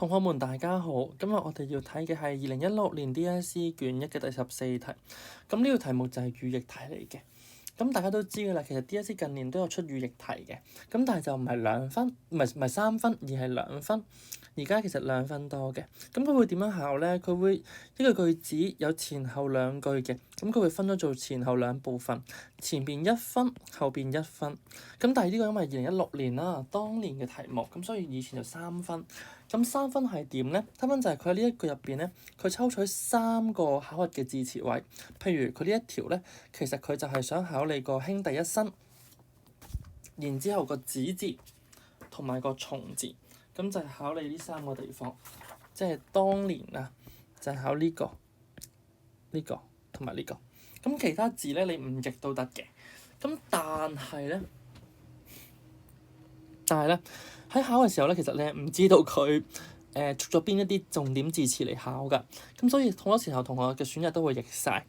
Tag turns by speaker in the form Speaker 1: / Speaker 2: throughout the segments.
Speaker 1: 同學們大家好，今日我哋要睇嘅係2016年 DSE 卷1嘅第14題。咁呢個題目就係語譯題嚟嘅。咁大家都知㗎啦，其實 DSE 近年都有出語譯題嘅，咁但係就唔係2分，唔係3分，而係2分。而家其實2分多嘅，咁佢會點樣考咧？佢會一個句子有前後2句嘅，咁佢會分咗做前後2部分，前邊1分，後邊1分。咁但係呢個因為2016年啦，當年嘅題目，咁所以以前就3分。咁3分係點咧？3分就係佢喺呢一句入邊咧，佢抽取3個考核嘅字詞位。譬如佢呢一條咧，其實佢就係想考你個兄弟一生，然之後個子字同埋個從字。咁就係考你呢3個地方，即係當年啊，就係考呢個、呢個同埋呢個。咁其他字咧，你唔譯都得嘅。咁但係咧喺考嘅時候咧，其實你係唔知道佢出咗邊一啲重點字詞嚟考㗎。咁所以好多時候同學嘅選擇都會譯晒。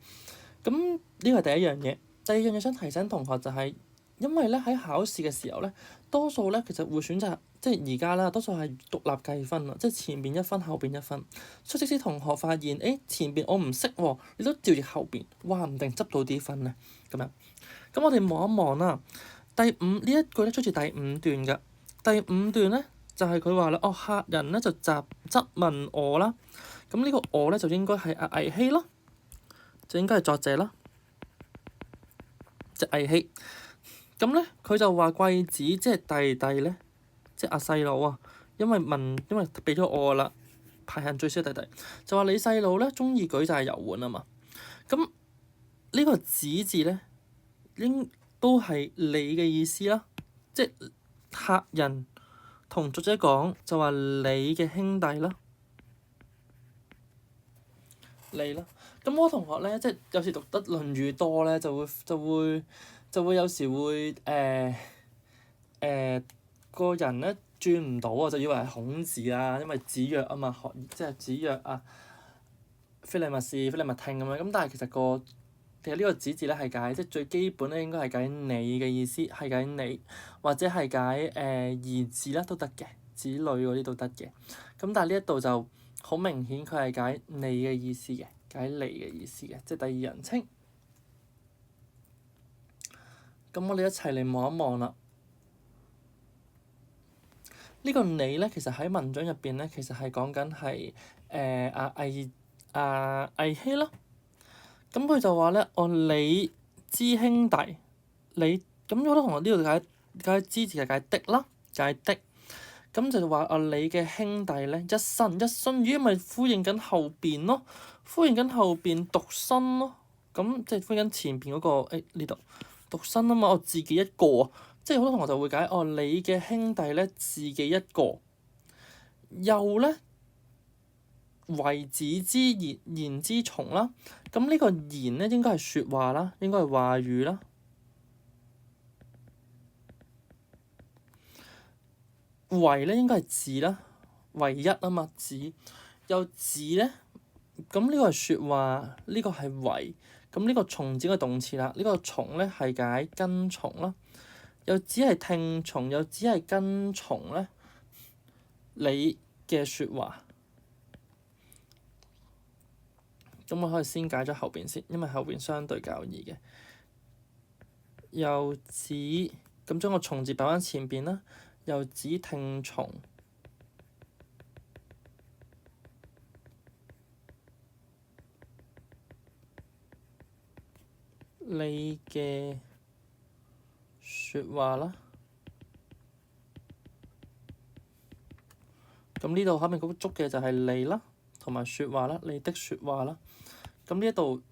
Speaker 1: 咁呢個係第一樣嘢。第二樣嘢想提醒同學就係，因為咧喺考試嘅時候咧，多數咧其實會選擇。即係而家啦，多數係獨立計分啊，即係前邊1分，後邊1分。所以即使同學發現，前邊我唔識喎，你都照譯後邊，話唔定執到啲分咧咁樣。咁我哋望一望啦，第5呢一句咧出自第5段嘅。第5段咧就係佢話啦，客人咧就雜質問我啦，咁呢個我咧就應該係阿倪希咯，就應該係作者啦，即係倪希。咁咧佢就話貴子即係弟弟咧。即係阿細佬啊，因為俾咗我啦，排行最少弟弟，就話你細佬咧中意舉債遊玩啊嘛。咁呢個子字咧，應都係你嘅意思啦。即係客人同作者講就話你嘅兄弟啦，你啦。咁我同學咧，即係有時讀得《論語》多咧，就會有時會個人咧轉唔到啊，就以為係孔子啦，因為子曰啊嘛，即係子曰啊，非禮勿視，非禮勿聽咁樣。咁但係其實呢個子字咧係解，即係最基本咧應該係解你嘅意思，係解你或者係解兒子啦都得嘅，子女嗰啲都得嘅。咁但係呢一度就好明顯佢係解你嘅意思嘅，解你嘅意思嘅，即係第二人稱。咁我哋一齊嚟望一望啦。呢個你咧，其實喺文章入邊咧，其實係講緊係倪希啦。咁佢就話咧，你之兄弟，你咁好多同學呢度解之字係解的啦，解的。咁就話你嘅兄弟咧，一生，咦咪呼應緊後邊咯，呼應緊後邊獨生咯。咁即係呼應緊前邊嗰個呢度獨生啊嘛，我自己一個。即係好多同學就會解你嘅兄弟咧自己一個，又咧為子之言之從啦。咁呢個言咧應該係説話啦，應該係話語啦。為咧應該係字啦，唯一啊嘛，子又子咧，咁呢個係説話，呢個係為，咁呢個從字嘅動詞啦，呢個從咧係解跟從啦。又只係聽從，又只係跟從咧你嘅説話。咁我可以先解咗後邊先，因為後邊相對較易嘅。又只咁將個從字擺返前邊啦，又只聽從你嘅説話啦。咁呢度後面嗰個捉嘅就係你啦，同埋説話啦，你的説話啦。咁呢一度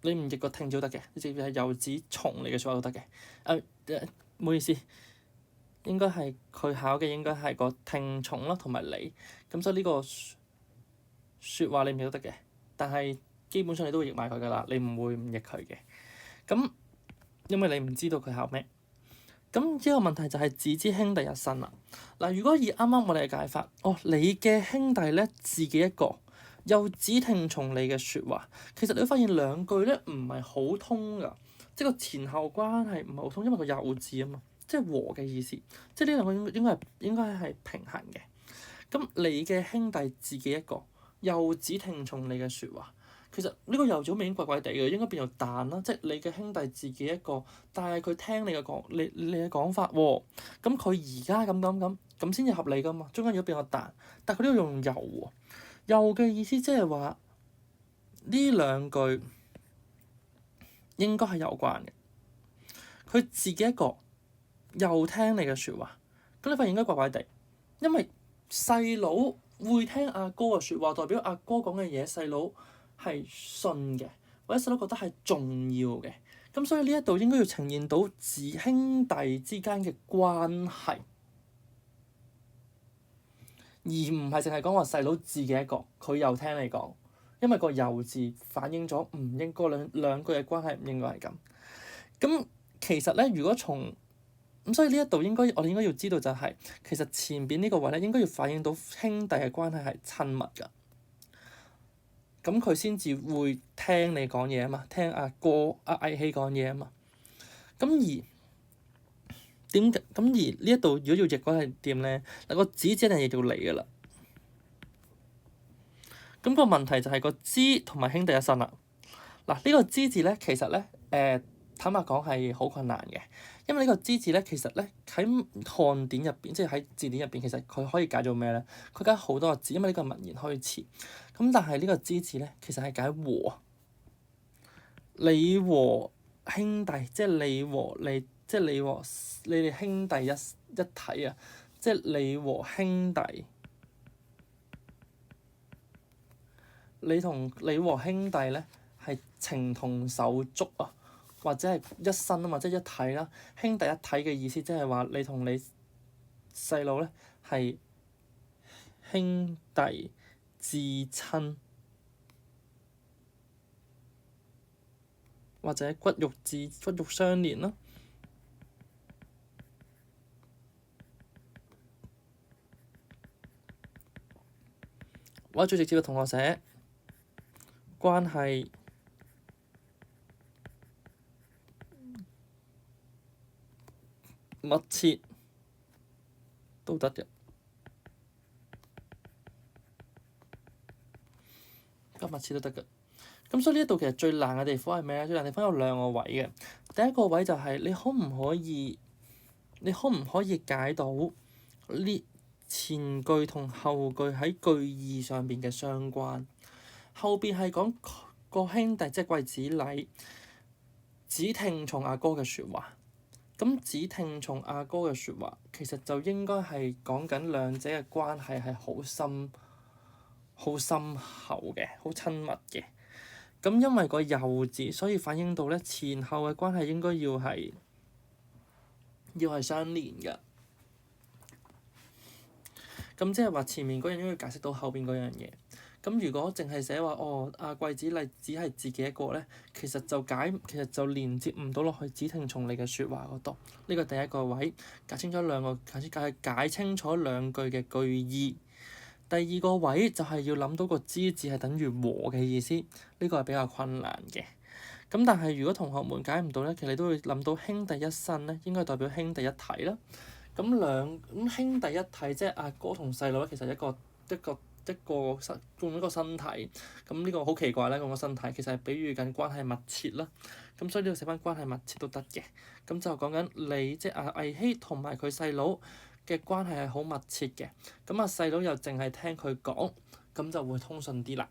Speaker 1: 你唔譯個聽字都得嘅，你直接係又指從你嘅説話都得嘅。唔好意思，應該係佢考嘅應該係個聽從啦，同埋你。咁所以呢個説話你唔譯都得嘅，但係基本上你都會譯埋佢噶啦，你唔會唔譯佢嘅。咁因為你唔知道佢考咩。咁呢個問題就係子之兄弟一生啦。嗱，如果以啱啱我哋嘅解法，你嘅兄弟咧自己一個，又只聽從你嘅説話，其實你會發現兩句咧唔係好通㗎，即係個前後關係唔係好通，因為個又字啊嘛，即係和嘅意思，即係呢兩個應該係平衡嘅。咁你嘅兄弟自己一個，又只聽從你嘅説話。其實呢個又好明顯怪怪地嘅，應該變做但啦，即係你嘅兄弟自己一個，但係佢聽你嘅講，你嘅講法喎，咁佢而家咁先至合理噶嘛，中間如果變個但佢呢度用又喎，又嘅意思即係話呢兩句應該係有關嘅，佢自己一個又聽你嘅説話，咁你發現應該怪怪地，因為細佬會聽阿哥嘅説話，代表阿哥講嘅嘢細佬係信嘅，或者細佬覺得係重要嘅，咁所以呢一度應該要呈現到兄弟之間嘅關係，而唔係淨係講話細佬自己一個，佢又聽你講，因為個又字反映咗唔應該兩句嘅關係唔應該係咁。咁其實咧，如果從咁，所以呢一度我哋應該要知道就係，其實前邊呢個位咧應該要反映到兄弟嘅關係係親密㗎。咁佢先至會聽你講嘢啊嘛，聽阿哥阿毅希講嘢啊嘛。咁而呢一度如果要譯嗰係點咧？嗱，個子字一定譯到嚟㗎啦。咁個問題就係個之同埋兄弟一身啦。嗱，呢個之字咧，其實咧坦白講係好困難嘅，因為呢個之字咧，其實咧喺漢典入邊，即係喺字典入邊，其實佢可以解做咩咧？佢解好多個字，因為呢個係文言虛詞。咁但係呢個之字咧，其實係解和，你和兄弟，即係你和你，即係你哋兄弟一體啊！即係你和兄弟，你和兄弟咧係情同手足啊！或者係一身啊嘛，即係一體啦。兄弟一體嘅意思，即係話你同你細佬咧係兄弟至親，或者骨肉相連啦。或者最直接嘅同學寫關係密切都得嘅，咁密切都得嘅。咁所以呢一度其實最難嘅地方係咩咧？最難地方有兩個位嘅。第一個位就係你可唔可以解到呢前句同後句喺句意上邊嘅相關？後邊係講個兄弟即係貴子禮只聽從阿哥嘅説話。咁只聽從阿哥嘅説話，其實就應該係講緊兩者嘅關係係好深厚嘅，好親密嘅。咁因為個又字，所以反映到咧前後嘅關係應該要係相連嘅。咁即係話前面嗰樣應該解釋到後邊嗰樣嘢。咁如果淨係寫話阿貴子禮只係自己一個咧，其實就連接唔到落去只聽從你嘅説話嗰度。呢個第一個位解清楚解清楚兩句嘅句意。第二個位就係要諗到個之字係等於和嘅意思，呢個係比較困難嘅。咁但係如果同學們解唔到咧，其實你都會諗到兄弟一身咧，應該代表兄弟一體啦。咁兄弟一體即係阿哥同細佬咧，其實一個用一個身體，咁呢個好奇怪啦，用個身體其實係比喻緊關係密切啦。咁所以呢度寫翻關係密切都得嘅。咁就講緊你即係阿毅希同埋佢細佬嘅關係係好密切嘅。咁細佬又淨係聽佢講，咁就會通順啲啦。